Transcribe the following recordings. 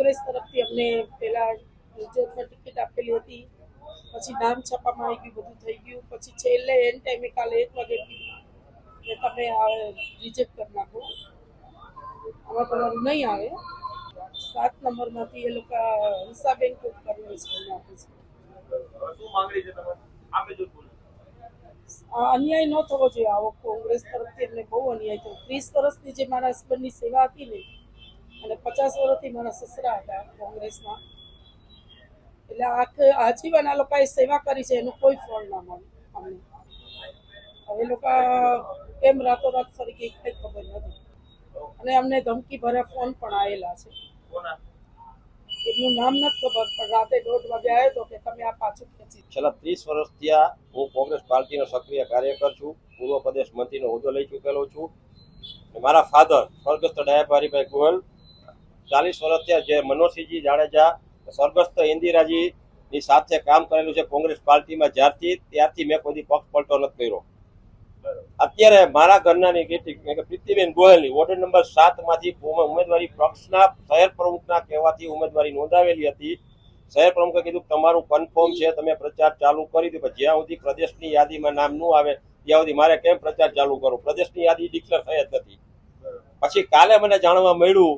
કોંગ્રેસ તરફથી અમને પહેલા રિઝર્વમાં ટિકિટ આપેલી હતી, પછી નામ છાપવામાં આવી ગયું, બધું થઈ ગયું, પછી છેલ્લે એન્ડ ટાઈમે કાલે 1 વાગે કે તમે રિજેક્ટ કરી નાખો, આમાં તમારું નહીં આવે. 7 નંબરમાંથી એ લોકો હિસાબેન કોક કરીને આપે છે. અન્યાય ન થવો જોઈએ આવો. કોંગ્રેસ તરફથી અમને બહુ અન્યાય થયો. 30 વર્ષની જે મારા હસબન્ડની સેવા હતી ને, અને 50 વર્ષથી મારા સસરા હતા કોંગ્રેસમાં, એટલે આજીવન આ લોકોએ સેવા કરી છે, એનું કોઈ ફળ ના મળે અમને. હવે લોકો કેમ રાતોરાત ફરી ગઈ કંઈ ખબર નથી, અને અમને ધમકી ભર્યા ફોન પણ આવેલા છે. એમનું નામ નથી ખબર, પણ રાતે 1:30 વાગે આવ્યો તો કે તમે આ પાછું ખેંચી. છેલ્લા 30 વર્ષથી હું કોંગ્રેસ પાર્ટીનો સક્રિય કાર્યકર છું. પૂર્વ પ્રદેશ મંત્રીનો હોદ્દો લઈ ચૂકેલો છું. મારા ફાધર સ્વર્ગસ્થ ડાયાભારીભાઈ ગોયલ 40 વર્ષથી જે મનોજસિંહજી જાડેજા સ્વર્ગસ્થ ઇન્દિરાજીની સાથે કામ કરેલું છે કોંગ્રેસ પાર્ટીમાં. ત્યારથી મેં કોઈ પક્ષ પલટો નથી કર્યો. અત્યારે મારા ઘરનાની પ્રીતિબેન ગોયલની વોર્ડ નંબર 7 માંથી ઉમેદવારી પક્ષના શહેર પ્રમુખના કહેવાથી ઉમેદવારી નોંધાવેલી હતી. શહેર પ્રમુખે કીધું તમારું કન્ફર્મ છે, તમે પ્રચાર ચાલુ કરી દો. જ્યાં સુધી પ્રદેશની યાદીમાં નામ ન આવે ત્યાં સુધી મારે કેમ પ્રચાર ચાલુ કરો? પ્રદેશની યાદી ડિક્લેર થઈ જ નથી. પછી કાલે મને જાણવા મળ્યું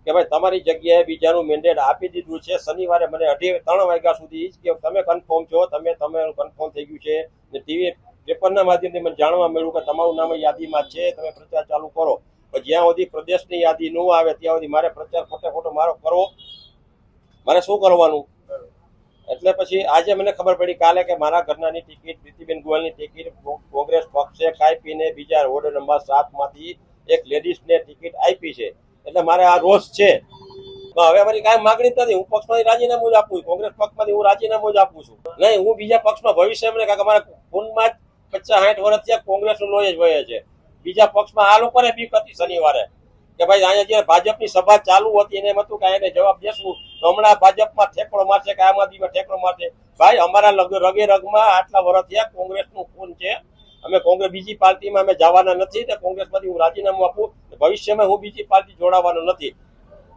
કે ભાઈ તમારી જગ્યાએ બીજાનું મેન્ડેટ આપી દીધું છે. શનિવારે મને 3 વાગ્યા સુધી કે તમે કન્ફર્મ છો, તમારું કન્ફર્મ થઈ ગયું છે. ને ટીવી પેપરના માધ્યમથી મને જાણવા મળ્યું કે તમારું નામ યાદીમાં છે, તમે પ્રચાર ચાલુ કરો. પણ જ્યાં સુધી પ્રદેશની યાદી ન આવે ત્યાં સુધી મારે પ્રચાર ખોટો મારો કરવો, મારે શું કરવાનું? એટલે પછી આજે મને ખબર પડી કાલે કે મારા ઘરનાની ટિકિટ પ્રીતિબેન ગોયલની ટિકિટ કોંગ્રેસ પક્ષે કાપીને બીજા વોર્ડ નંબર 7 માંથી એક લેડીઝને ટિકિટ આપી છે. એટલે મારે આ રોષ છે. હવે અમારી કાંઈ માગણી નથી. હું પક્ષમાંથી રાજીનામું જ આપું છું. કોંગ્રેસ પક્ષમાંથી હું રાજીનામું જ આપું છું. નહીં, હું બીજા પક્ષમાં ભવિષ્ય મને કાંઈક અમારા ખૂનમાં જ 50-60 વર્ષ થયા કોંગ્રેસનો લોહી જ વહે છે. બીજા પક્ષમાં આ લોકોને બીક હતી શનિવારે કે ભાઈ અહીંયા જે ભાજપની સભા ચાલુ હતી એને એમ હતું કે એને જવાબ દેશું તો હમણાં ભાજપમાં ઠેકડો મારશે કે આમ આદમીમાં ઠેકડો મારશે. ભાઈ અમારા રગે રગમાં આટલા વર્ષ થયા કોંગ્રેસનું ખૂન છે. અમે કોંગ્રેસ બીજી પાર્ટીમાં અમે જવાના નથી. તો કોંગ્રેસમાંથી હું રાજીનામું આપું. ભવિષ્યમાં હું બીજી પાર્ટી જોડાવાનો નથી.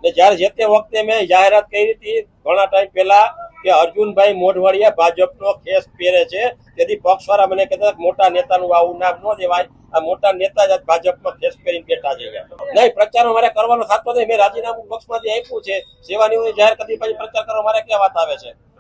ને જ્યારે જે તે વખતે મેં જાહેરાત કરી હતી ઘણા ટાઈમ પહેલા કે અર્જુનભાઈ મોઢવાડિયા ભાજપનો ખેસ પહેરે છે, તેથી પક્ષવાળા મને કહેતા મોટા નેતાનું આવું નામ ન દેવાય, આ મોટા નેતા જ ભાજપમાં ખેસ પહેરીને બેઠા છે. નહીં, પ્રચાર મારે કરવાનો થતો નથી. મેં રાજીનામું પક્ષમાંથી આપ્યું છે. સેવાની જાહેર કરી પછી પ્રચાર કરવા મારે ક્યાં વાત આવે છે?